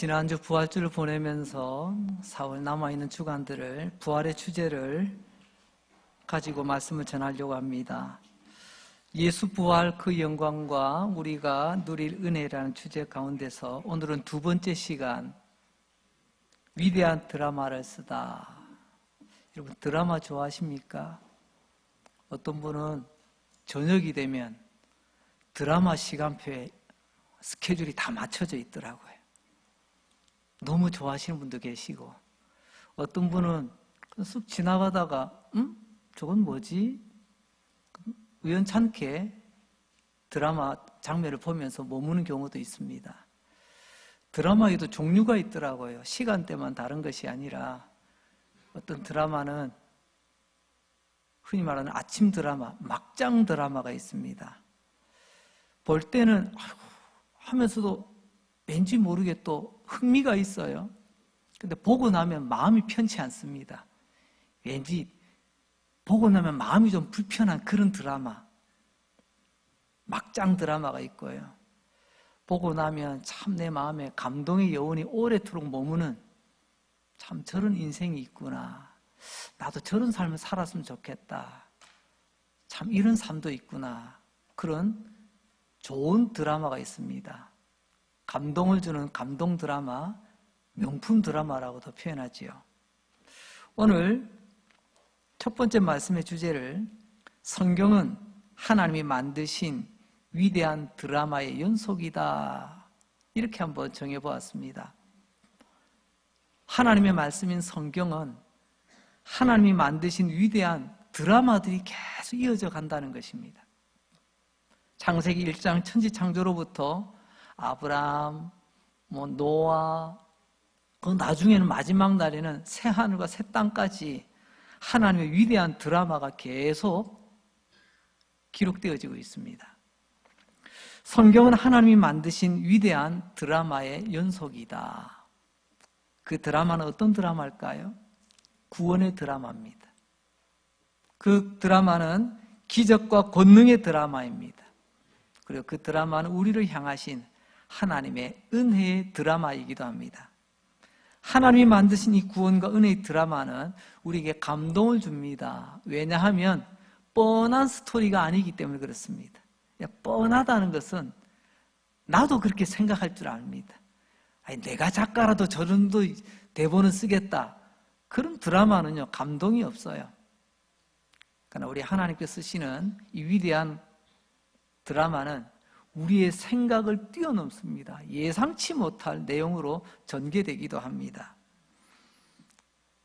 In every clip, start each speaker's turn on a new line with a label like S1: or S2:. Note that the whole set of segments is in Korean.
S1: 지난주 부활주를 보내면서 4월 남아있는 주간들을 부활의 주제를 가지고 말씀을 전하려고 합니다. 예수 부활 그 영광과 우리가 누릴 은혜라는 주제 가운데서 오늘은 두 번째 시간, 위대한 드라마를 쓰다. 여러분 드라마 좋아하십니까? 어떤 분은 저녁이 되면 드라마 시간표에 스케줄이 다 맞춰져 있더라고요. 너무 좋아하시는 분도 계시고, 어떤 분은 쑥 지나가다가 저건 뭐지? 우연찮게 드라마 장면을 보면서 머무는 경우도 있습니다. 드라마에도 종류가 있더라고요. 시간대만 다른 것이 아니라 어떤 드라마는 흔히 말하는 아침 드라마, 막장 드라마가 있습니다. 볼 때는 하면서도 왠지 모르게 또 흥미가 있어요. 근데 보고 나면 마음이 편치 않습니다. 왠지 보고 나면 마음이 좀 불편한 그런 드라마, 막장 드라마가 있고요. 보고 나면 참 내 마음에 감동의 여운이 오래도록 머무는, 참 저런 인생이 있구나, 나도 저런 삶을 살았으면 좋겠다, 참 이런 삶도 있구나, 그런 좋은 드라마가 있습니다. 감동을 주는 감동 드라마, 명품 드라마라고도 표현하지요. 오늘 첫 번째 말씀의 주제를 성경은 하나님이 만드신 위대한 드라마의 연속이다, 이렇게 한번 정해보았습니다. 하나님의 말씀인 성경은 하나님이 만드신 위대한 드라마들이 계속 이어져 간다는 것입니다. 창세기 1장 천지창조로부터 아브라함, 노아, 그 나중에는 마지막 날에는 새 하늘과 새 땅까지 하나님의 위대한 드라마가 계속 기록되어지고 있습니다. 성경은 하나님이 만드신 위대한 드라마의 연속이다. 그 드라마는 어떤 드라마일까요? 구원의 드라마입니다. 그 드라마는 기적과 권능의 드라마입니다. 그리고 그 드라마는 우리를 향하신 하나님의 은혜의 드라마이기도 합니다. 하나님이 만드신 이 구원과 은혜의 드라마는 우리에게 감동을 줍니다. 왜냐하면 뻔한 스토리가 아니기 때문에 그렇습니다. 뻔하다는 것은 나도 그렇게 생각할 줄 압니다. 아니, 내가 작가라도 저 정도 대본을 쓰겠다, 그런 드라마는요 감동이 없어요. 그러나 우리 하나님께서 쓰시는 이 위대한 드라마는 우리의 생각을 뛰어넘습니다. 예상치 못할 내용으로 전개되기도 합니다.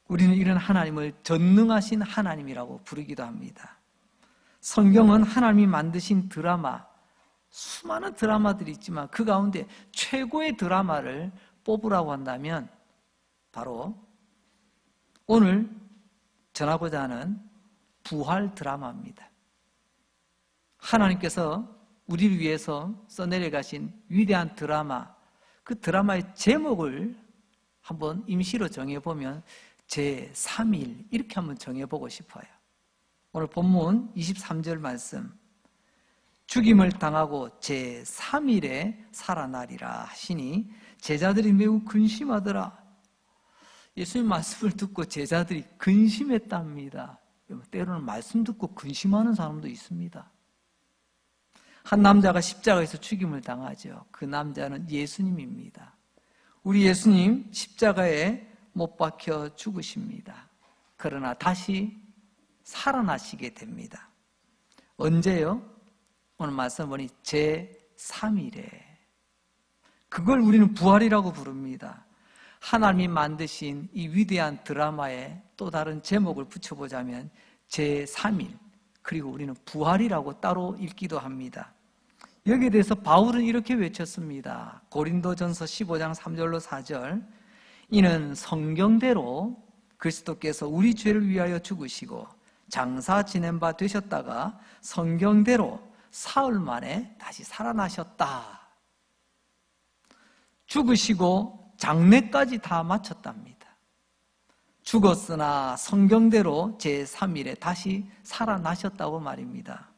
S1: 우리는 이런 하나님을 전능하신 하나님이라고 부르기도 합니다. 성경은 하나님이 만드신 드라마, 수많은 드라마들이 있지만 그 가운데 최고의 드라마를 뽑으라고 한다면 바로 오늘 전하고자 하는 부활 드라마입니다. 하나님께서 우리를 위해서 써내려가신 위대한 드라마, 그 드라마의 제목을 한번 임시로 정해보면 제3일, 이렇게 한번 정해보고 싶어요. 오늘 본문 23절 말씀, 죽임을 당하고 제3일에 살아나리라 하시니 제자들이 매우 근심하더라. 예수님 말씀을 듣고 제자들이 근심했답니다. 때로는 말씀 듣고 근심하는 사람도 있습니다. 한 남자가 십자가에서 죽임을 당하죠. 그 남자는 예수님입니다. 우리 예수님 십자가에 못 박혀 죽으십니다. 그러나 다시 살아나시게 됩니다. 언제요? 오늘 말씀 보니 제3일에. 그걸 우리는 부활이라고 부릅니다. 하나님이 만드신 이 위대한 드라마에 또 다른 제목을 붙여보자면 제3일, 그리고 우리는 부활이라고 따로 읽기도 합니다. 여기에 대해서 바울은 이렇게 외쳤습니다. 고린도전서 15장 3절로 4절, 이는 성경대로 그리스도께서 우리 죄를 위하여 죽으시고 장사 지낸 바 되셨다가 성경대로 사흘 만에 다시 살아나셨다. 죽으시고 장례까지 다 마쳤답니다. 죽었으나 성경대로 제3일에 다시 살아나셨다고 말입니다.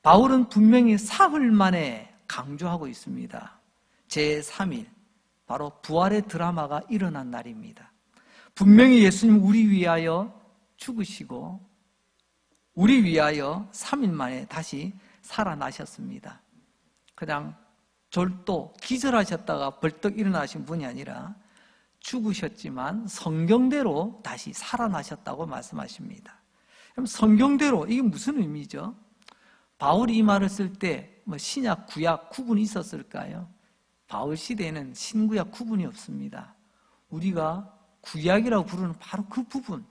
S1: 바울은 분명히 사흘 만에 강조하고 있습니다. 제3일, 바로 부활의 드라마가 일어난 날입니다. 분명히 예수님 우리 위하여 죽으시고 우리 위하여 3일 만에 다시 살아나셨습니다. 그냥 절도 기절하셨다가 벌떡 일어나신 분이 아니라 죽으셨지만 성경대로 다시 살아나셨다고 말씀하십니다. 그럼 성경대로 이게 무슨 의미죠? 바울이 이 말을 쓸 때 뭐 신약, 구약 구분이 있었을까요? 바울 시대에는 신구약 구분이 없습니다. 우리가 구약이라고 부르는 바로 그 부분.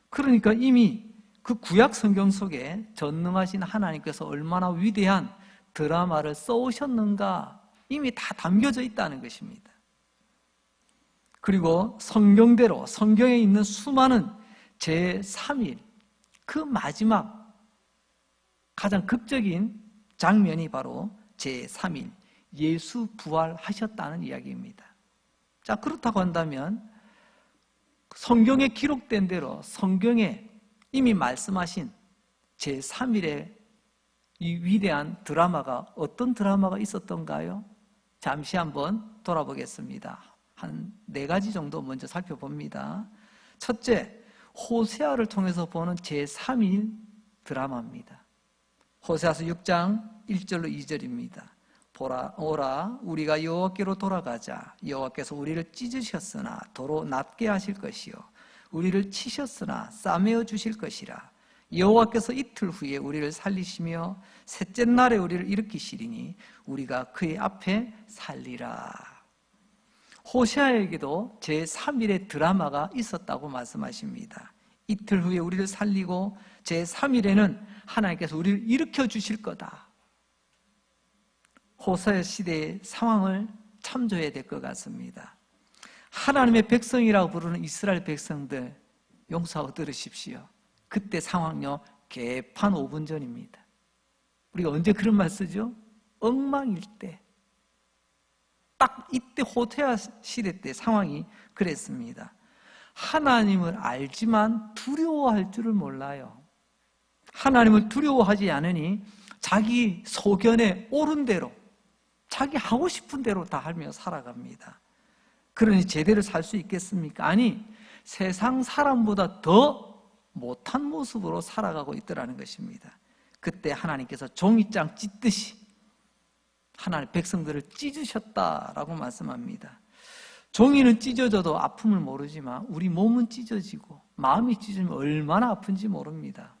S1: 그러니까 이미 그 구약 성경 속에 전능하신 하나님께서 얼마나 위대한 드라마를 써오셨는가 이미 다 담겨져 있다는 것입니다. 그리고 성경대로 성경에 있는 수많은 제3일 그 마지막 가장 극적인 장면이 바로 제3일 예수 부활하셨다는 이야기입니다. 자, 그렇다고 한다면 성경에 기록된 대로 성경에 이미 말씀하신 제3일의 이 위대한 드라마가 어떤 드라마가 있었던가요? 잠시 한번 돌아보겠습니다. 한 4가지 정도 먼저 살펴봅니다. 첫째, 호세아를 통해서 보는 제3일 드라마입니다. 호세아서 6장 1절로 2절입니다. 오라 우리가 여호와께로 돌아가자. 여호와께서 우리를 찢으셨으나 도로 낫게 하실 것이요 우리를 치셨으나 싸매어 주실 것이라. 여호와께서 이틀 후에 우리를 살리시며 셋째 날에 우리를 일으키시리니 우리가 그의 앞에 살리라. 호세아에게도 제3일의 드라마가 있었다고 말씀하십니다. 이틀 후에 우리를 살리고 제3일에는 하나님께서 우리를 일으켜 주실 거다. 호세아 시대의 상황을 참조해야 될 것 같습니다. 하나님의 백성이라고 부르는 이스라엘 백성들 용서하고 들으십시오. 그때 상황요 개판 5분 전입니다. 우리가 언제 그런 말 쓰죠? 엉망일 때. 딱 이때 호세아 시대 때 상황이 그랬습니다. 하나님을 알지만 두려워할 줄을 몰라요. 하나님을 두려워하지 않으니 자기 소견에 옳은 대로 자기 하고 싶은 대로 다 하며 살아갑니다. 그러니 제대로 살 수 있겠습니까? 아니, 세상 사람보다 더 못한 모습으로 살아가고 있더라는 것입니다. 그때 하나님께서 종이장 찢듯이 하나님 백성들을 찢으셨다라고 말씀합니다. 종이는 찢어져도 아픔을 모르지만 우리 몸은 찢어지고 마음이 찢어지면 얼마나 아픈지 모릅니다.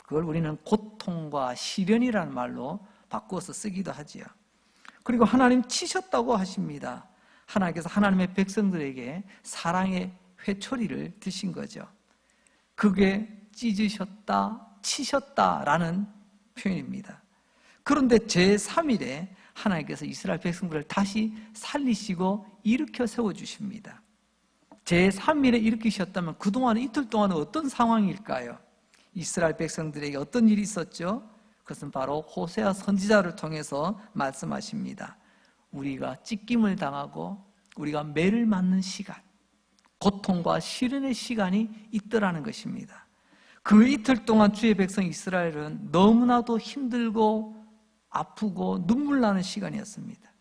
S1: 그걸 우리는 고통과 시련이라는 말로 바꿔서 쓰기도 하지요. 그리고 하나님 치셨다고 하십니다. 하나님께서 하나님의 백성들에게 사랑의 회초리를 드신 거죠. 그게 찢으셨다, 치셨다라는 표현입니다. 그런데 제3일에 하나님께서 이스라엘 백성들을 다시 살리시고 일으켜 세워주십니다. 제3일에 일으키셨다면 그동안 이틀 동안은 어떤 상황일까요? 이스라엘 백성들에게 어떤 일이 있었죠? 그것은 바로 호세아 선지자를 통해서 말씀하십니다. 우리가 찢김을 당하고 우리가 매를 맞는 시간, 고통과 시련의 시간이 있더라는 것입니다. 그 이틀 동안 주의 백성 이스라엘은 너무나도 힘들고 아프고 눈물 나는 시간이었습니다.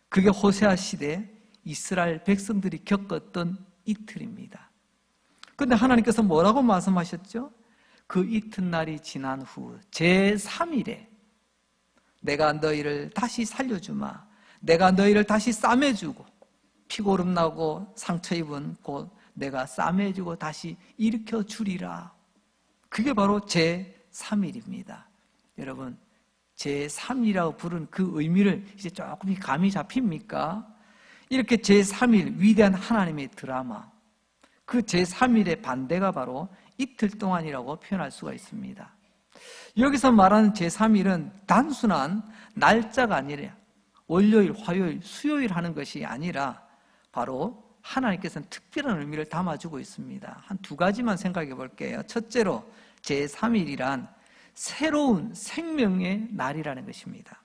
S1: 그게 호세아 시대 이스라엘 백성들이 겪었던 이틀입니다. 그런데 하나님께서 뭐라고 말씀하셨죠? 그 이튿날이 지난 후 제3일에 내가 너희를 다시 살려주마. 내가 너희를 다시 싸매주고 피고름 나고 상처 입은 곧 내가 싸매주고 다시 일으켜 주리라. 그게 바로 제3일입니다. 여러분, 제3일이라고 부른 그 의미를 이제 조금 감이 잡힙니까? 이렇게 제3일 위대한 하나님의 드라마, 그 제3일의 반대가 바로 이틀 동안이라고 표현할 수가 있습니다. 여기서 말하는 제3일은 단순한 날짜가 아니라 월요일, 화요일, 수요일 하는 것이 아니라 바로 하나님께서는 특별한 의미를 담아주고 있습니다. 한 2가지만 생각해 볼게요. 첫째로 제3일이란 새로운 생명의 날이라는 것입니다.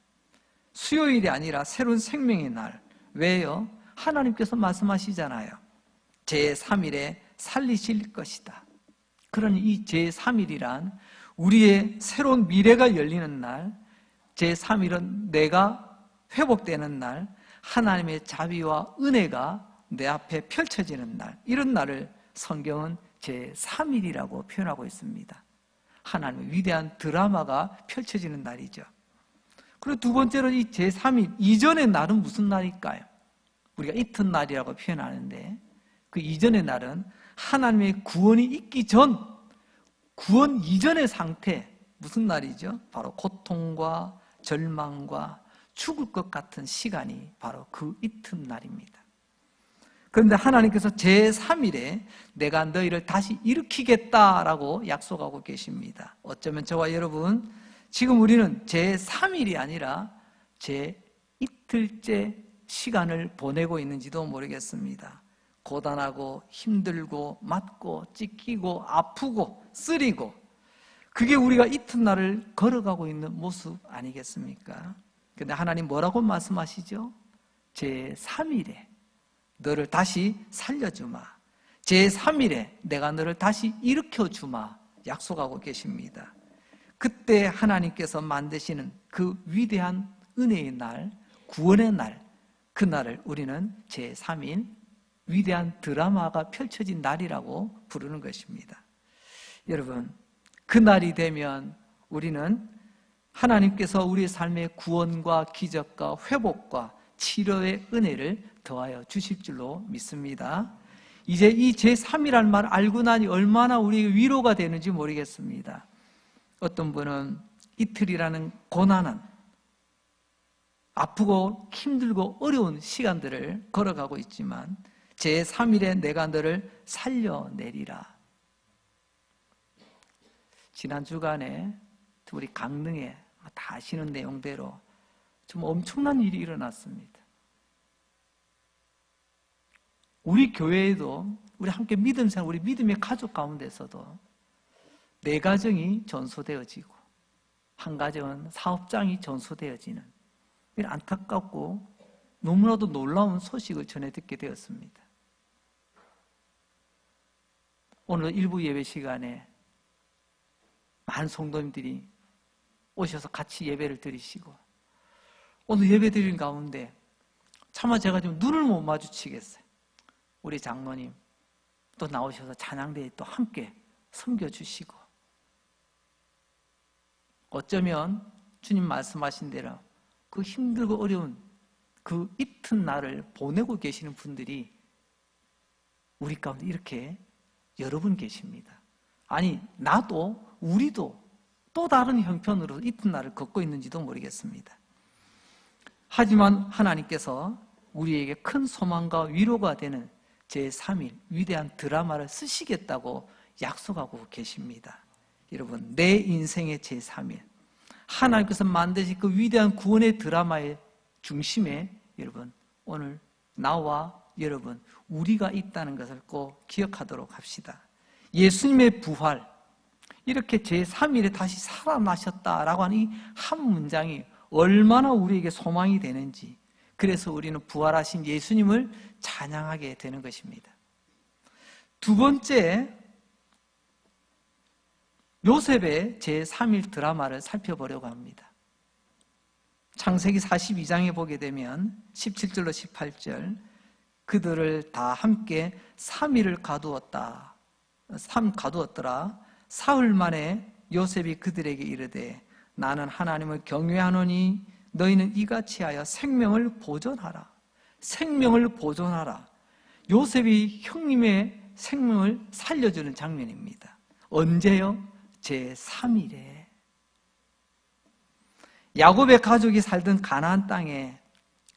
S1: 수요일이 아니라 새로운 생명의 날. 왜요? 하나님께서 말씀하시잖아요. 제3일에 살리실 것이다. 그러니 이 제3일이란 우리의 새로운 미래가 열리는 날, 제3일은 내가 회복되는 날, 하나님의 자비와 은혜가 내 앞에 펼쳐지는 날, 이런 날을 성경은 제3일이라고 표현하고 있습니다. 하나님의 위대한 드라마가 펼쳐지는 날이죠. 그리고 두 번째로 이 제3일 이전의 날은 무슨 날일까요? 우리가 이튿날이라고 표현하는데 그 이전의 날은 하나님의 구원이 있기 전, 구원 이전의 상태, 무슨 날이죠? 바로 고통과 절망과 죽을 것 같은 시간이 바로 그 이튿날입니다. 그런데 하나님께서 제3일에 내가 너희를 다시 일으키겠다라고 약속하고 계십니다. 어쩌면 저와 여러분, 지금 우리는 제3일이 아니라 제2일째 시간을 보내고 있는지도 모르겠습니다. 고단하고 힘들고 맞고 찢기고 아프고 쓰리고, 그게 우리가 이튿날을 걸어가고 있는 모습 아니겠습니까? 근데 하나님 뭐라고 말씀하시죠? 제3일에 너를 다시 살려주마, 제3일에 내가 너를 다시 일으켜주마 약속하고 계십니다. 그때 하나님께서 만드시는 그 위대한 은혜의 날, 구원의 날, 그 날을 우리는 제3일 위대한 드라마가 펼쳐진 날이라고 부르는 것입니다. 여러분, 그 날이 되면 우리는 하나님께서 우리의 삶의 구원과 기적과 회복과 치료의 은혜를 더하여 주실 줄로 믿습니다. 이제 이 제3이라는 말 알고 나니 얼마나 우리에게 위로가 되는지 모르겠습니다. 어떤 분은 이틀이라는 고난한, 아프고 힘들고 어려운 시간들을 걸어가고 있지만 제3일에 내가 너를 살려내리라. 지난 주간에 우리 강릉에 다 아시는 내용대로 좀 엄청난 일이 일어났습니다. 우리 교회에도 우리 함께 믿음 생활, 우리 믿음의 가족 가운데서도 4가정이 전소되어지고 한 가정은 사업장이 전소되어지는 이런 안타깝고 너무나도 놀라운 소식을 전해 듣게 되었습니다. 오늘 일부 예배 시간에 많은 성도님들이 오셔서 같이 예배를 드리시고, 오늘 예배 드리는 가운데 차마 제가 좀 눈을 못 마주치겠어요. 우리 장로님 또 나오셔서 찬양대에 또 함께 섬겨주시고, 어쩌면 주님 말씀하신 대로 그 힘들고 어려운 그 이튿날을 보내고 계시는 분들이 우리 가운데 이렇게 여러분 계십니다. 아니, 나도 우리도 또 다른 형편으로 이튿날을 걷고 있는지도 모르겠습니다. 하지만 하나님께서 우리에게 큰 소망과 위로가 되는 제3일 위대한 드라마를 쓰시겠다고 약속하고 계십니다. 여러분, 내 인생의 제3일, 하나님께서 만드신 그 위대한 구원의 드라마의 중심에 여러분, 오늘 나와 여러분, 우리가 있다는 것을 꼭 기억하도록 합시다. 예수님의 부활, 이렇게 제3일에 다시 살아나셨다라고 하는 이 한 문장이 얼마나 우리에게 소망이 되는지, 그래서 우리는 부활하신 예수님을 찬양하게 되는 것입니다. 두 번째, 요셉의 제3일 드라마를 살펴보려고 합니다. 창세기 42장에 보게 되면 17절로 18절, 그들을 다 함께 3일을 가두었더라. 사흘 만에 요셉이 그들에게 이르되 나는 하나님을 경외하노니 너희는 이같이 하여 생명을 보존하라. 생명을 보존하라. 요셉이 형님의 생명을 살려주는 장면입니다. 언제요? 제3일에. 야곱의 가족이 살던 가나안 땅에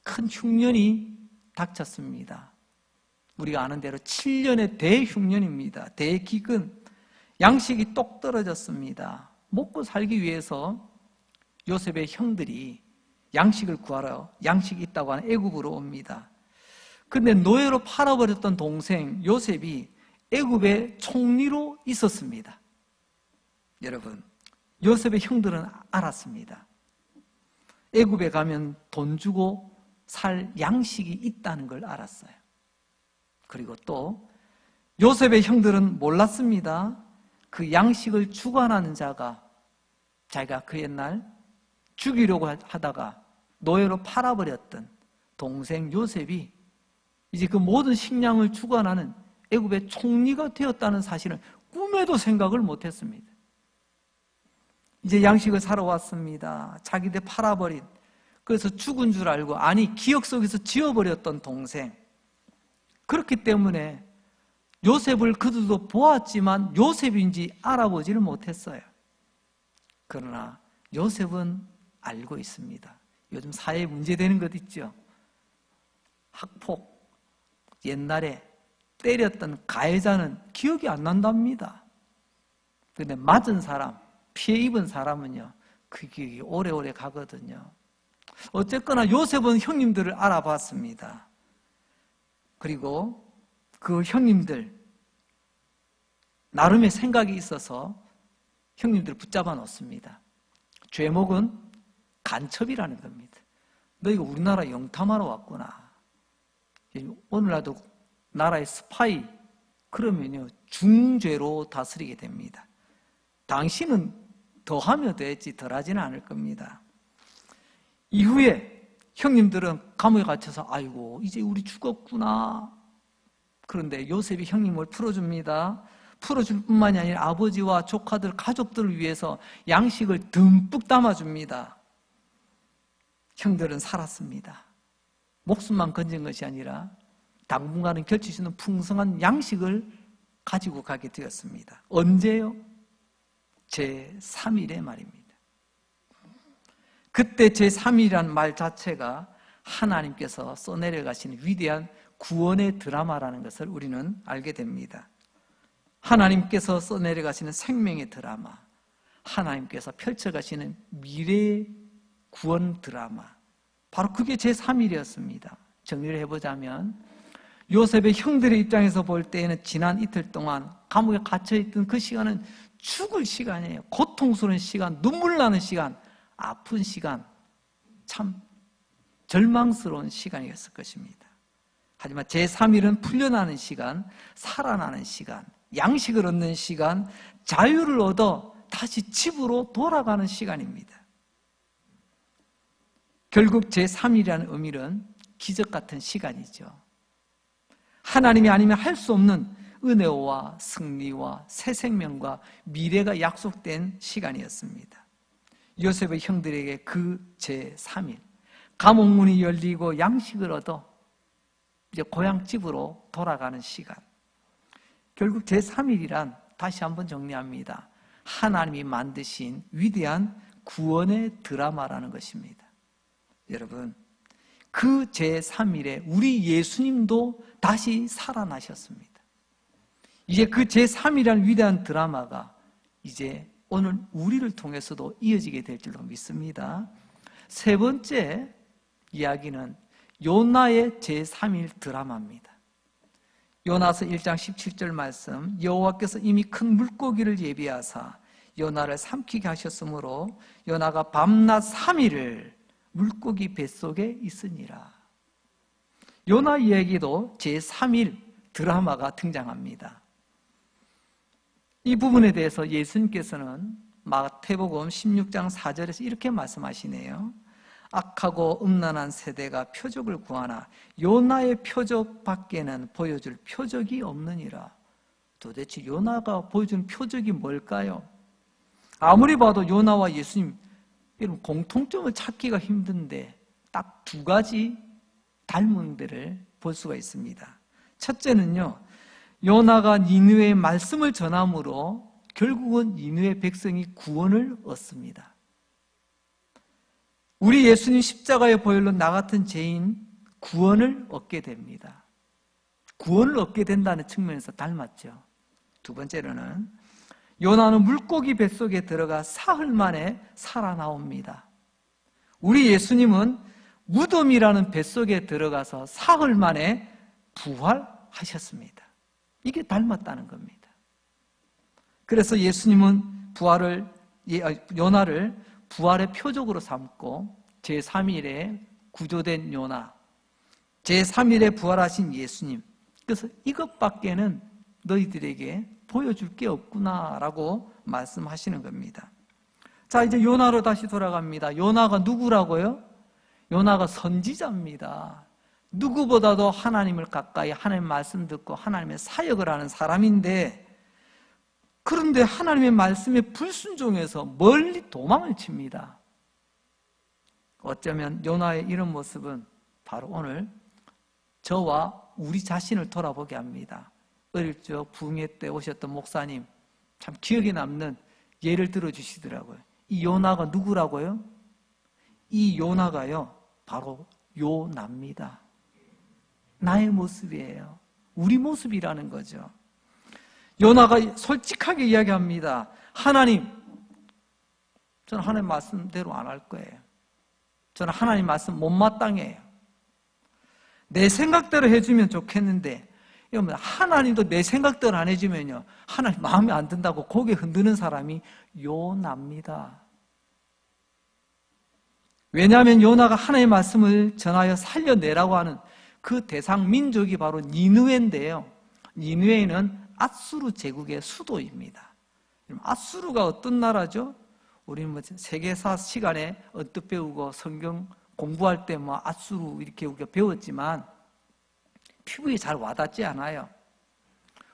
S1: 큰 흉년이 닥쳤습니다. 우리가 아는 대로 7년의 대흉년입니다. 대기근. 양식이 똑 떨어졌습니다. 먹고 살기 위해서 요셉의 형들이 양식을 구하러 양식이 있다고 하는 애굽으로 옵니다. 그런데 노예로 팔아버렸던 동생 요셉이 애굽의 총리로 있었습니다. 여러분, 요셉의 형들은 알았습니다. 애굽에 가면 돈 주고 살 양식이 있다는 걸 알았어요. 그리고 또 요셉의 형들은 몰랐습니다. 그 양식을 주관하는 자가 자기가 그 옛날 죽이려고 하다가 노예로 팔아버렸던 동생 요셉이 이제 그 모든 식량을 주관하는 애굽의 총리가 되었다는 사실은 꿈에도 생각을 못했습니다. 이제 양식을 사러 왔습니다. 자기들 팔아버린, 그래서 죽은 줄 알고, 아니 기억 속에서 지워버렸던 동생, 그렇기 때문에 요셉을 그들도 보았지만 요셉인지 알아보지를 못했어요. 그러나 요셉은 알고 있습니다. 요즘 사회에 문제되는 것 있죠. 학폭, 옛날에 때렸던 가해자는 기억이 안 난답니다. 그런데 맞은 사람, 피해 입은 사람은요, 그 기억이 오래오래 가거든요. 어쨌거나 요셉은 형님들을 알아봤습니다. 그리고 그 형님들 나름의 생각이 있어서 형님들을 붙잡아 놓습니다. 죄목은 간첩이라는 겁니다. 너희가 우리나라 영탐하러 왔구나. 오늘날도 나라의 스파이, 그러면요 중죄로 다스리게 됩니다. 당신은 더하면 되지 덜하지는 않을 겁니다. 이후에 형님들은 감옥에 갇혀서 아이고 이제 우리 죽었구나. 그런데 요셉이 형님을 풀어줍니다. 풀어줄 뿐만이 아니라 아버지와 조카들, 가족들을 위해서 양식을 듬뿍 담아줍니다. 형들은 살았습니다. 목숨만 건진 것이 아니라 당분간은 결칠 수 있는 풍성한 양식을 가지고 가게 되었습니다. 언제요? 제3일에 말입니다. 그때 제3일이라는 말 자체가 하나님께서 써내려가시는 위대한 구원의 드라마라는 것을 우리는 알게 됩니다. 하나님께서 써내려가시는 생명의 드라마, 하나님께서 펼쳐가시는 미래의 구원 드라마, 바로 그게 제3일이었습니다. 정리를 해보자면 요셉의 형들의 입장에서 볼 때에는 지난 이틀 동안 감옥에 갇혀있던 그 시간은 죽을 시간이에요. 고통스러운 시간, 눈물 나는 시간, 아픈 시간, 참 절망스러운 시간이었을 것입니다. 하지만 제3일은 풀려나는 시간, 살아나는 시간, 양식을 얻는 시간, 자유를 얻어 다시 집으로 돌아가는 시간입니다. 결국 제3일이라는 의미는 기적 같은 시간이죠. 하나님이 아니면 할 수 없는 은혜와 승리와 새 생명과 미래가 약속된 시간이었습니다. 요셉의 형들에게 그 제3일, 감옥문이 열리고 양식을 얻어 이제 고향집으로 돌아가는 시간. 결국 제3일이란 다시 한번 정리합니다. 하나님이 만드신 위대한 구원의 드라마라는 것입니다. 여러분, 그 제3일에 우리 예수님도 다시 살아나셨습니다. 이제 그 제3일이라는 위대한 드라마가 이제 오늘 우리를 통해서도 이어지게 될 줄로 믿습니다. 세 번째 이야기는 요나의 제3일 드라마입니다. 요나서 1장 17절 말씀, 여호와께서 이미 큰 물고기를 예비하사 요나를 삼키게 하셨으므로 요나가 밤낮 3일을 물고기 뱃속에 있으니라. 요나 이야기도 제3일 드라마가 등장합니다. 이 부분에 대해서 예수님께서는 마태복음 16장 4절에서 이렇게 말씀하시네요. 악하고 음란한 세대가 표적을 구하나 요나의 표적 밖에는 보여줄 표적이 없느니라. 도대체 요나가 보여주는 표적이 뭘까요? 아무리 봐도 요나와 예수님 이런 공통점을 찾기가 힘든데 딱 두 가지 닮은 데를 볼 수가 있습니다. 첫째는요, 요나가 니느웨의 말씀을 전함으로 결국은 니느웨 백성이 구원을 얻습니다. 우리 예수님 십자가의 보혈로 나 같은 죄인 구원을 얻게 됩니다. 구원을 얻게 된다는 측면에서 닮았죠. 두 번째로는 요나는 물고기 뱃속에 들어가 사흘 만에 살아나옵니다. 우리 예수님은 무덤이라는 뱃속에 들어가서 사흘 만에 부활하셨습니다. 이게 닮았다는 겁니다. 그래서 예수님은 요나를 부활의 표적으로 삼고 제3일에 구조된 요나, 제3일에 부활하신 예수님, 그래서 이것밖에는 너희들에게 보여줄 게 없구나라고 말씀하시는 겁니다. 자, 이제 요나로 다시 돌아갑니다. 요나가 누구라고요? 요나가 선지자입니다. 누구보다도 하나님을 가까이 하나님의 말씀 듣고 하나님의 사역을 하는 사람인데, 그런데 하나님의 말씀에 불순종해서 멀리 도망을 칩니다. 어쩌면 요나의 이런 모습은 바로 오늘 저와 우리 자신을 돌아보게 합니다. 어릴 적 부흥회 때 오셨던 목사님 참 기억에 남는 예를 들어주시더라고요. 이 요나가 누구라고요? 이 요나가요, 바로 요나입니다. 나의 모습이에요. 우리 모습이라는 거죠. 요나가 솔직하게 이야기합니다. 하나님, 저는 하나님 말씀대로 안 할 거예요. 저는 하나님 말씀 못마땅해요. 내 생각대로 해주면 좋겠는데, 하나님도 내 생각대로 안 해주면요, 하나님 마음에 안 든다고 고개 흔드는 사람이 요나입니다. 왜냐하면 요나가 하나님의 말씀을 전하여 살려내라고 하는 그 대상 민족이 바로 니느웨인데요. 니느웨는 아수르 제국의 수도입니다. 아수르가 어떤 나라죠? 우리는 세계사 시간에 언뜻 배우고 성경 공부할 때 아수르 이렇게 우리가 배웠지만 피부에 잘 와닿지 않아요.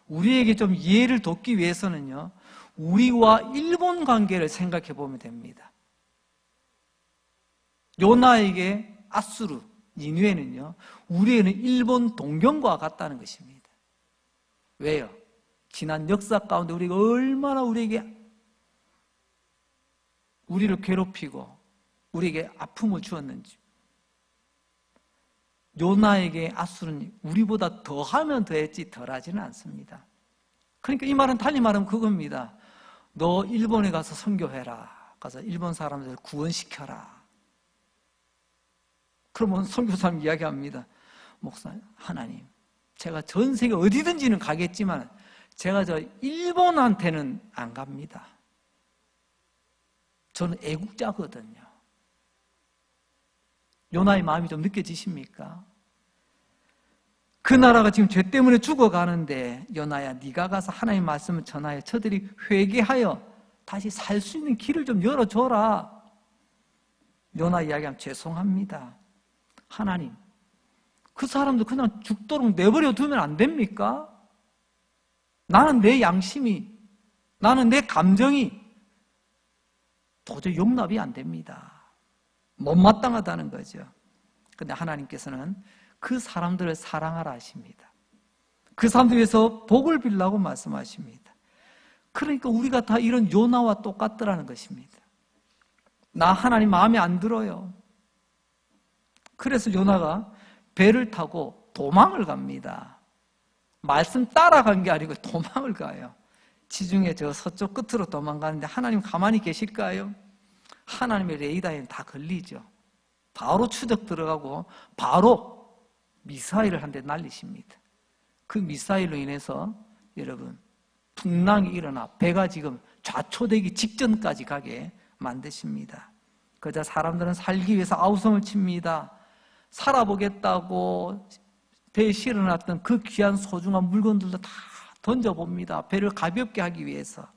S1: 우리에게 좀 이해를 돕기 위해서는요, 우리와 일본 관계를 생각해 보면 됩니다. 요나에게 아수르, 니느웨는요, 우리에게는 일본 동경과 같다는 것입니다. 왜요? 지난 역사 가운데 우리가 얼마나 우리를 괴롭히고 우리에게 아픔을 주었는지. 요나에게 아수르는 우리보다 더하면 더했지 덜하지는 않습니다. 그러니까 이 말은 달리 말하면 그겁니다. 너 일본에 가서 선교해라. 가서 일본 사람들 구원시켜라. 그러면 선교사님 이야기합니다. 목사님, 하나님, 제가 전 세계 어디든지는 가겠지만 제가 저 일본한테는 안 갑니다. 저는 애국자거든요. 요나의 마음이 좀 느껴지십니까? 그 나라가 지금 죄 때문에 죽어가는데, 요나야, 네가 가서 하나님의 말씀을 전하여 저들이 회개하여 다시 살 수 있는 길을 좀 열어줘라. 요나 이야기하면 죄송합니다. 하나님, 그 사람들 그냥 죽도록 내버려 두면 안 됩니까? 나는 내 양심이, 나는 내 감정이 도저히 용납이 안 됩니다. 못마땅하다는 거죠. 그런데 하나님께서는 그 사람들을 사랑하라 하십니다. 그 사람들 위해서 복을 빌라고 말씀하십니다. 그러니까 우리가 다 이런 요나와 똑같더라는 것입니다. 나 하나님 마음에 안 들어요. 그래서 요나가 배를 타고 도망을 갑니다. 말씀 따라간 게 아니고 도망을 가요. 지중해 저 서쪽 끝으로 도망가는데 하나님 가만히 계실까요? 하나님의 레이더에는 다 걸리죠. 바로 추적 들어가고 바로 미사일을 한 대 날리십니다. 그 미사일로 인해서 여러분 풍랑이 일어나 배가 지금 좌초되기 직전까지 가게 만드십니다. 그러자 사람들은 살기 위해서 아우성을 칩니다. 살아보겠다고 배에 실어놨던 그 귀한 소중한 물건들도 다 던져봅니다. 배를 가볍게 하기 위해서.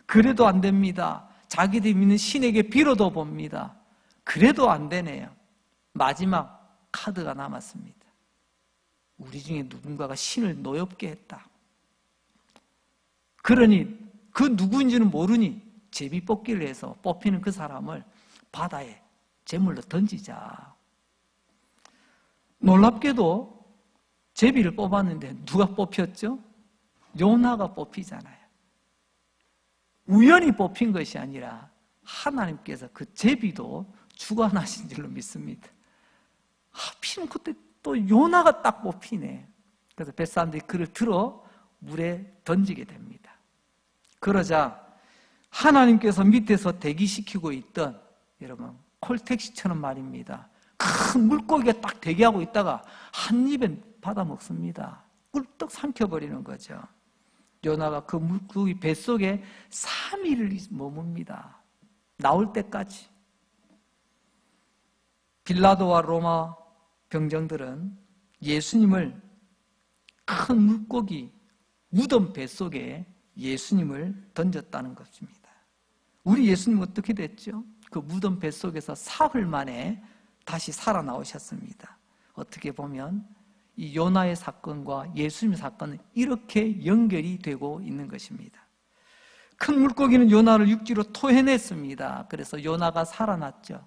S1: 그래도 안 됩니다. 자기들이 믿는 신에게 빌어도 봅니다. 그래도 안 되네요. 마지막 카드가 남았습니다. 우리 중에 누군가가 신을 노엽게 했다. 그러니 그 누구인지는 모르니 제비뽑기를 해서 뽑히는 그 사람을 바다에 제물로 던지자. 놀랍게도 제비를 뽑았는데 누가 뽑혔죠? 요나가 뽑히잖아요. 우연히 뽑힌 것이 아니라 하나님께서 그 제비도 주관하신 줄로 믿습니다. 하필이면 그때 또 요나가 딱 뽑히네. 그래서 뱃사람들이 그를 들어 물에 던지게 됩니다. 그러자 하나님께서 밑에서 대기시키고 있던, 여러분 콜택시처럼 말입니다, 큰 물고기가 딱 대기하고 있다가 한 입에 받아 먹습니다. 꿀떡 삼켜버리는 거죠. 요나가 그 물고기 뱃속에 3일을 머뭅니다. 나올 때까지. 빌라도와 로마 병정들은 예수님을 큰 물고기 무덤 뱃속에 예수님을 던졌다는 것입니다. 우리 예수님 어떻게 됐죠? 그 무덤 뱃속에서 사흘 만에 다시 살아나오셨습니다. 어떻게 보면 이 요나의 사건과 예수님의 사건은 이렇게 연결이 되고 있는 것입니다. 큰 물고기는 요나를 육지로 토해냈습니다. 그래서 요나가 살아났죠.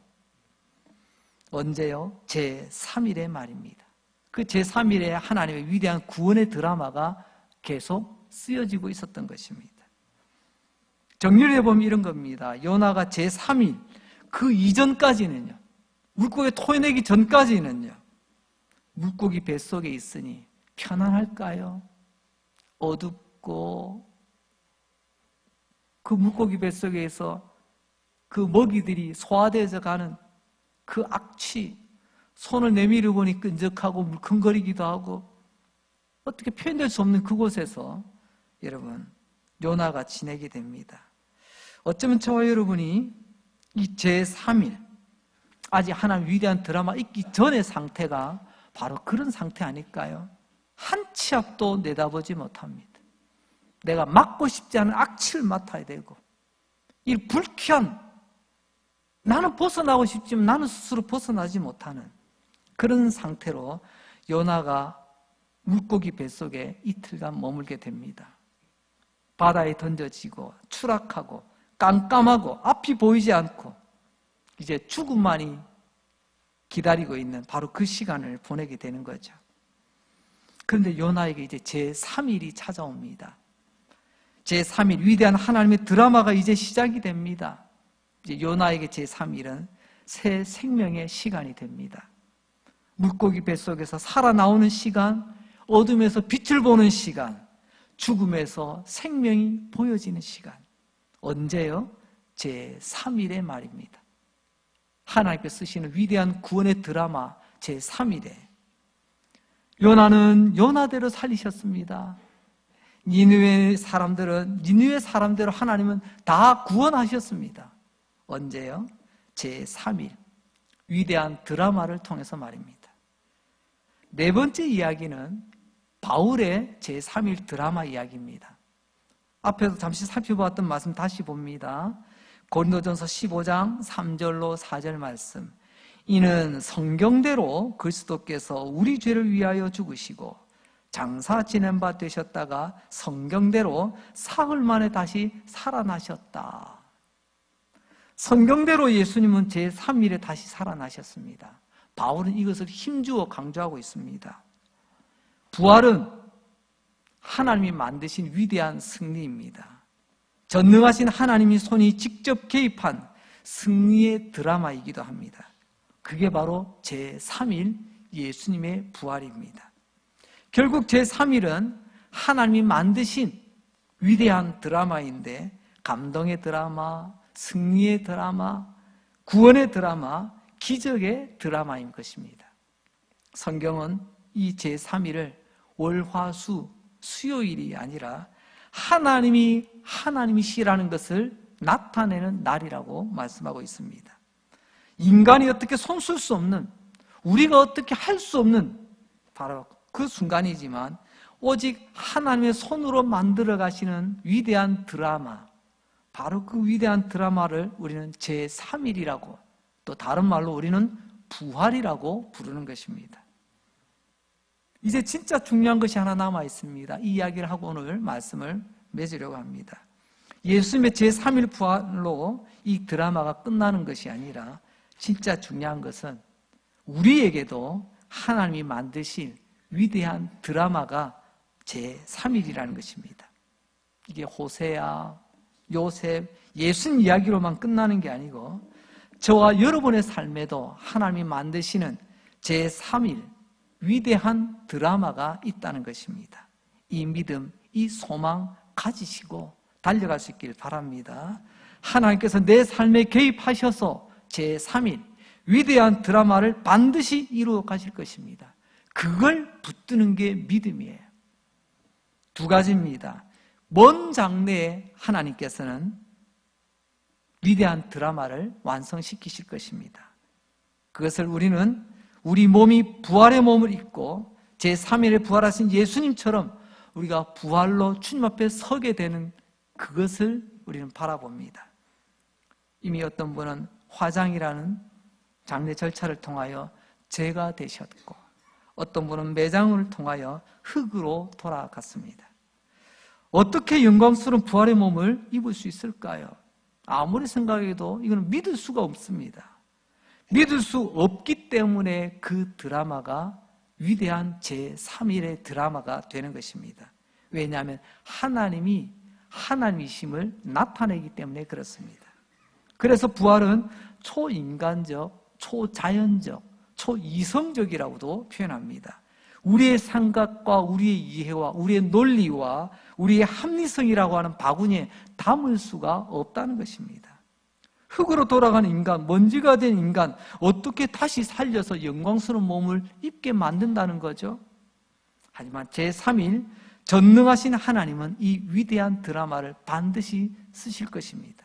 S1: 언제요? 제3일의 말입니다. 그 제3일에 하나님의 위대한 구원의 드라마가 계속 쓰여지고 있었던 것입니다. 정리를 해보면 이런 겁니다. 요나가 제3일, 그 이전까지는요, 물고기 토해내기 전까지는요, 물고기 뱃속에 있으니 편안할까요? 어둡고 그 물고기 뱃속에서 그 먹이들이 소화되어져 가는 그 악취, 손을 내밀어 보니 끈적하고 물컹거리기도 하고 어떻게 표현될 수 없는 그곳에서 여러분 요나가 지내게 됩니다. 어쩌면 저와 여러분이 이 제3일, 아직 하나님 위대한 드라마 있기 전의 상태가 바로 그런 상태 아닐까요? 한 치 앞도 내다보지 못합니다. 내가 맡고 싶지 않은 악취를 맡아야 되고, 이 불쾌한, 나는 벗어나고 싶지만 나는 스스로 벗어나지 못하는 그런 상태로 요나가 물고기 뱃속에 이틀간 머물게 됩니다. 바다에 던져지고 추락하고 깜깜하고 앞이 보이지 않고 이제 죽음만이 기다리고 있는 바로 그 시간을 보내게 되는 거죠. 그런데 요나에게 이제 제3일이 찾아옵니다. 제3일, 위대한 하나님의 드라마가 이제 시작이 됩니다. 이제 요나에게 제3일은 새 생명의 시간이 됩니다. 물고기 뱃속에서 살아나오는 시간, 어둠에서 빛을 보는 시간, 죽음에서 생명이 보여지는 시간. 언제요? 제3일의 말입니다. 하나님께서 쓰시는 위대한 구원의 드라마 제3일에 요나는 요나대로 살리셨습니다. 니느웨 사람대로 하나님은 다 구원하셨습니다. 언제요? 제3일 위대한 드라마를 통해서 말입니다. 네 번째 이야기는 바울의 제3일 드라마 이야기입니다. 앞에서 잠시 살펴보았던 말씀 다시 봅니다. 고린도전서 15장 3절로 4절 말씀. 이는 성경대로 그리스도께서 우리 죄를 위하여 죽으시고 장사 지낸 바 되셨다가 성경대로 사흘 만에 다시 살아나셨다. 성경대로 예수님은 제3일에 다시 살아나셨습니다. 바울은 이것을 힘주어 강조하고 있습니다. 부활은 하나님이 만드신 위대한 승리입니다. 전능하신 하나님이 손이 직접 개입한 승리의 드라마이기도 합니다. 그게 바로 제3일 예수님의 부활입니다. 결국 제3일은 하나님이 만드신 위대한 드라마인데 감동의 드라마, 승리의 드라마, 구원의 드라마, 기적의 드라마인 것입니다. 성경은 이 제3일을 월, 화, 수, 수요일이 아니라 하나님이시라는 것을 나타내는 날이라고 말씀하고 있습니다. 인간이 어떻게 손쓸 수 없는, 우리가 어떻게 할 수 없는 바로 그 순간이지만 오직 하나님의 손으로 만들어 가시는 위대한 드라마, 바로 그 위대한 드라마를 우리는 제3일이라고, 또 다른 말로 우리는 부활이라고 부르는 것입니다. 이제 진짜 중요한 것이 하나 남아 있습니다. 이 이야기를 하고 오늘 말씀을 맺으려고 합니다. 예수님의 제3일 부활로 이 드라마가 끝나는 것이 아니라 진짜 중요한 것은 우리에게도 하나님이 만드신 위대한 드라마가 제3일이라는 것입니다. 이게 호세아, 요셉, 예수님 이야기로만 끝나는 게 아니고 저와 여러분의 삶에도 하나님이 만드시는 제3일 위대한 드라마가 있다는 것입니다. 이 믿음, 이 소망 가지시고 달려갈 수 있길 바랍니다. 하나님께서 내 삶에 개입하셔서 제3일 위대한 드라마를 반드시 이루어 가실 것입니다. 그걸 붙드는 게 믿음이에요. 두 가지입니다. 먼 장래에 하나님께서는 위대한 드라마를 완성시키실 것입니다. 그것을 우리는 우리 몸이 부활의 몸을 입고 제3일에 부활하신 예수님처럼 우리가 부활로 주님 앞에 서게 되는 그것을 우리는 바라봅니다. 이미 어떤 분은 화장이라는 장례 절차를 통하여 죄가 되셨고, 어떤 분은 매장을 통하여 흙으로 돌아갔습니다. 어떻게 영광스러운 부활의 몸을 입을 수 있을까요? 아무리 생각해도 이거는 믿을 수가 없습니다. 믿을 수 없기 때문에 그 드라마가 위대한 제3일의 드라마가 되는 것입니다. 왜냐하면 하나님이 하나님이심을 나타내기 때문에 그렇습니다. 그래서 부활은 초인간적, 초자연적, 초이성적이라고도 표현합니다. 우리의 생각과 우리의 이해와 우리의 논리와 우리의 합리성이라고 하는 바구니에 담을 수가 없다는 것입니다. 흙으로 돌아간 인간, 먼지가 된 인간, 어떻게 다시 살려서 영광스러운 몸을 입게 만든다는 거죠? 하지만 제3일 전능하신 하나님은 이 위대한 드라마를 반드시 쓰실 것입니다.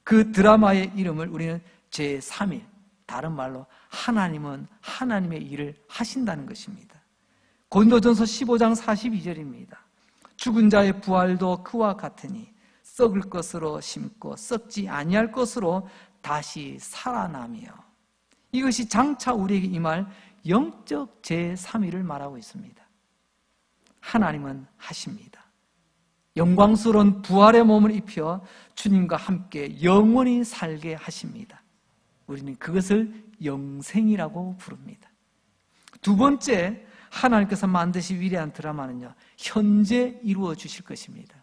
S1: 그 드라마의 이름을 우리는 제3일, 다른 말로 하나님은 하나님의 일을 하신다는 것입니다. 고린도전서 15장 42절입니다. 죽은 자의 부활도 그와 같으니 썩을 것으로 심고 썩지 아니할 것으로 다시 살아나며, 이것이 장차 우리에게 임할 영적 제3일을 말하고 있습니다. 하나님은 하십니다. 영광스러운 부활의 몸을 입혀 주님과 함께 영원히 살게 하십니다. 우리는 그것을 영생이라고 부릅니다. 두 번째, 하나님께서 만드신 위대한 드라마는요, 현재 이루어 주실 것입니다.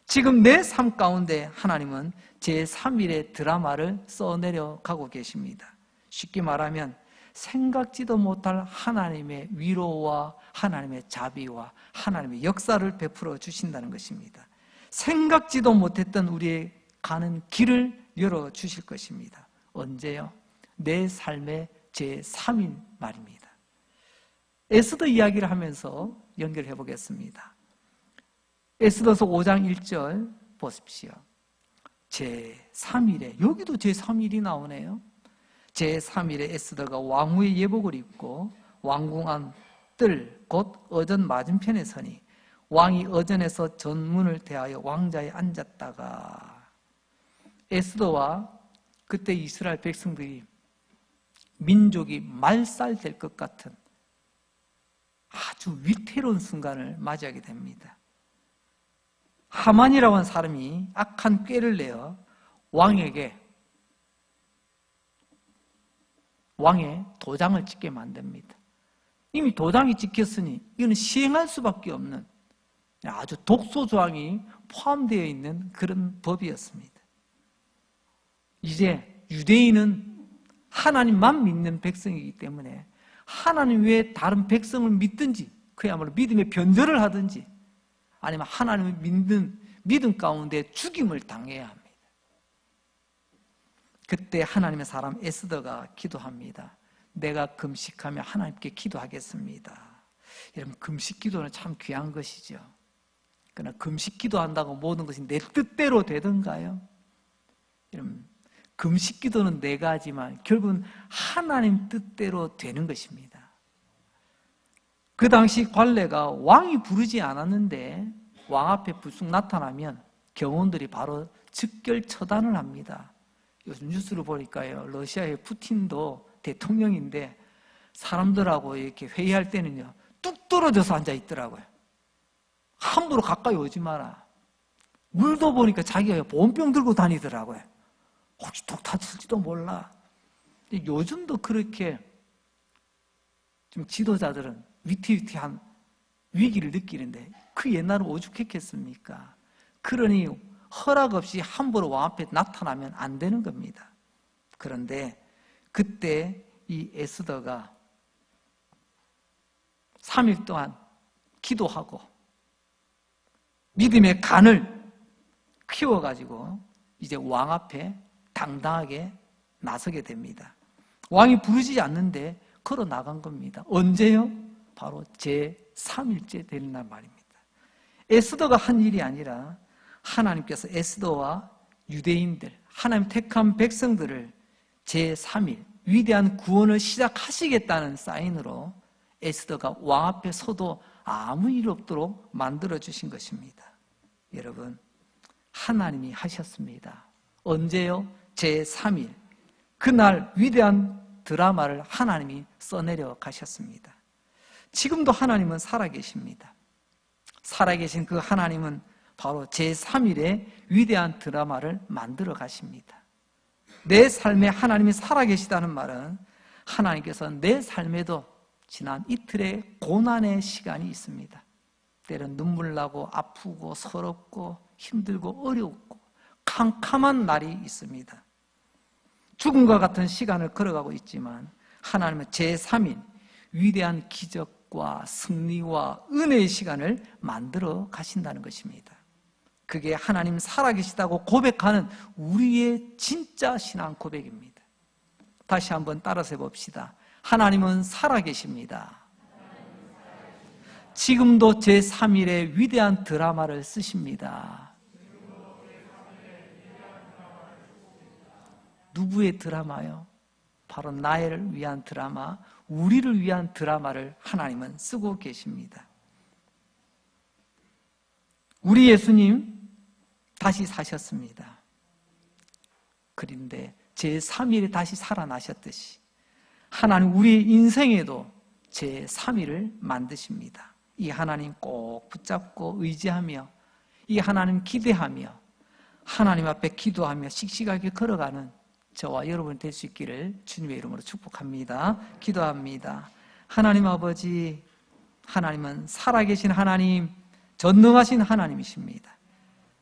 S1: 지금 내 삶 가운데 하나님은 제3일의 드라마를 써내려 가고 계십니다. 쉽게 말하면 생각지도 못할 하나님의 위로와 하나님의 자비와 하나님의 역사를 베풀어 주신다는 것입니다. 생각지도 못했던 우리의 가는 길을 열어주실 것입니다. 언제요? 내 삶의 제3일 말입니다. 에스더 이야기를 하면서 연결해 보겠습니다. 에스더서 5장 1절 보십시오. 제3일에, 여기도 제3일이 나오네요. 제3일에 에스더가 왕후의 예복을 입고 왕궁 안 뜰 곧 어전 맞은편에 서니 왕이 어전에서 전문을 대하여 왕자에 앉았다가, 에스더와 그때 이스라엘 백성들이 민족이 말살될 것 같은 아주 위태로운 순간을 맞이하게 됩니다. 하만이라고 하는 사람이 악한 꾀를 내어 왕에게 왕의 도장을 찍게 만듭니다. 이미 도장이 찍혔으니 이거는 시행할 수밖에 없는 아주 독소조항이 포함되어 있는 그런 법이었습니다. 이제 유대인은 하나님만 믿는 백성이기 때문에 하나님 외에 다른 백성을 믿든지 그야말로 믿음의 변절을 하든지 아니면 하나님을 믿는 믿음 가운데 죽임을 당해야 합니다. 그때 하나님의 사람 에스더가 기도합니다. 내가 금식하며 하나님께 기도하겠습니다. 여러분, 금식 기도는 참 귀한 것이죠. 그러나 금식 기도한다고 모든 것이 내 뜻대로 되던가요? 여러분, 금식 기도는 내가 하지만 결국은 하나님 뜻대로 되는 것입니다. 그 당시 관례가 왕이 부르지 않았는데 왕 앞에 불쑥 나타나면 경호원들이 바로 즉결 처단을 합니다. 요즘 뉴스를 보니까요, 러시아의 푸틴도 대통령인데 사람들하고 이렇게 회의할 때는요, 뚝 떨어져서 앉아 있더라고요. 함부로 가까이 오지 마라. 물도 보니까 자기가 보온병 들고 다니더라고요. 혹시 독 탔을지도 몰라. 요즘도 그렇게 좀 지도자들은 위태위태한 위기를 느끼는데 그 옛날은 오죽했겠습니까? 그러니 허락 없이 함부로 왕 앞에 나타나면 안 되는 겁니다. 그런데 그때 이 에스더가 3일 동안 기도하고 믿음의 간을 키워가지고 이제 왕 앞에 당당하게 나서게 됩니다. 왕이 부르지 않는데 걸어 나간 겁니다. 언제요? 바로 제3일째 되는 날 말입니다. 에스더가 한 일이 아니라 하나님께서 에스더와 유대인들, 하나님 택한 백성들을 제3일 위대한 구원을 시작하시겠다는 사인으로 에스더가 왕 앞에 서도 아무 일 없도록 만들어주신 것입니다. 여러분, 하나님이 하셨습니다. 언제요? 제3일. 그날 위대한 드라마를 하나님이 써내려 가셨습니다. 지금도 하나님은 살아계십니다. 살아계신 그 하나님은 바로 제3일에 위대한 드라마를 만들어 가십니다. 내 삶에 하나님이 살아계시다는 말은 하나님께서 내 삶에도 지난 이틀의 고난의 시간이 있습니다. 때론 눈물 나고 아프고 서럽고 힘들고 어렵고 캄캄한 날이 있습니다. 죽음과 같은 시간을 걸어가고 있지만 하나님은 제3일 위대한 기적과 승리와 은혜의 시간을 만들어 가신다는 것입니다. 그게 하나님 살아계시다고 고백하는 우리의 진짜 신앙 고백입니다. 다시 한번 따라서 해봅시다. 하나님은 살아계십니다. 지금도 제3일의 위대한 드라마를 쓰십니다. 누구의 드라마요? 바로 나를 위한 드라마, 우리를 위한 드라마를 하나님은 쓰고 계십니다. 우리 예수님 다시 사셨습니다. 그런데 제3일에 다시 살아나셨듯이 하나님 우리 인생에도 제3일을 만드십니다. 이 하나님 꼭 붙잡고 의지하며 이 하나님 기대하며 하나님 앞에 기도하며 씩씩하게 걸어가는 저와 여러분 될 수 있기를 주님의 이름으로 축복합니다. 기도합니다. 하나님 아버지, 하나님은 살아계신 하나님, 전능하신 하나님이십니다.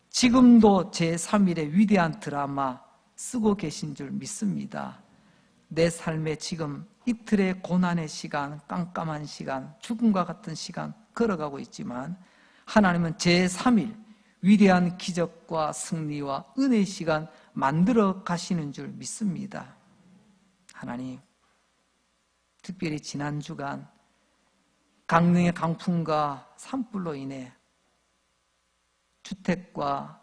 S1: 지금도 제3일의 위대한 드라마 쓰고 계신 줄 믿습니다. 내 삶에 지금 이틀의 고난의 시간, 깜깜한 시간, 죽음과 같은 시간 걸어가고 있지만 하나님은 제3일 위대한 기적과 승리와 은혜의 시간 만들어 가시는 줄 믿습니다. 하나님, 특별히 지난 주간 강릉의 강풍과 산불로 인해 주택과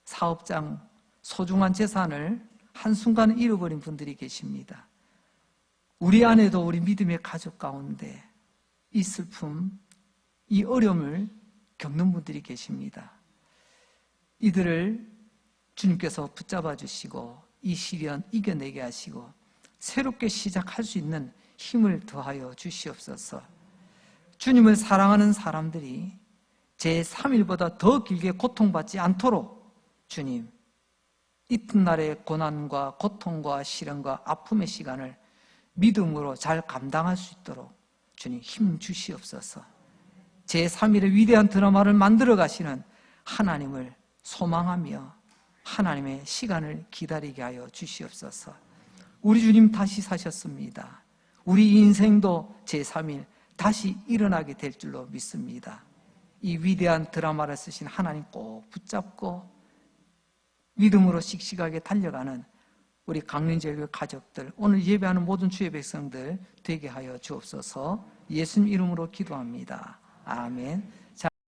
S1: 사업장, 소중한 재산을 한순간에 잃어버린 분들이 계십니다. 우리 안에도 우리 믿음의 가족 가운데 이 슬픔, 이 어려움을 겪는 분들이 계십니다. 이들을 주님께서 붙잡아 주시고 이 시련 이겨내게 하시고 새롭게 시작할 수 있는 힘을 더하여 주시옵소서. 주님을 사랑하는 사람들이 제3일보다 더 길게 고통받지 않도록 주님, 이튿날의 고난과 고통과 시련과 아픔의 시간을 믿음으로 잘 감당할 수 있도록 주님 힘 주시옵소서. 제3일의 위대한 드라마를 만들어 가시는 하나님을 소망하며 하나님의 시간을 기다리게 하여 주시옵소서. 우리 주님 다시 사셨습니다. 우리 인생도 제3일 다시 일어나게 될 줄로 믿습니다. 이 위대한 드라마를 쓰신 하나님 꼭 붙잡고 믿음으로 씩씩하게 달려가는 우리 강릉제일교회 가족들, 오늘 예배하는 모든 주의 백성들 되게 하여 주옵소서. 예수님 이름으로 기도합니다. 아멘.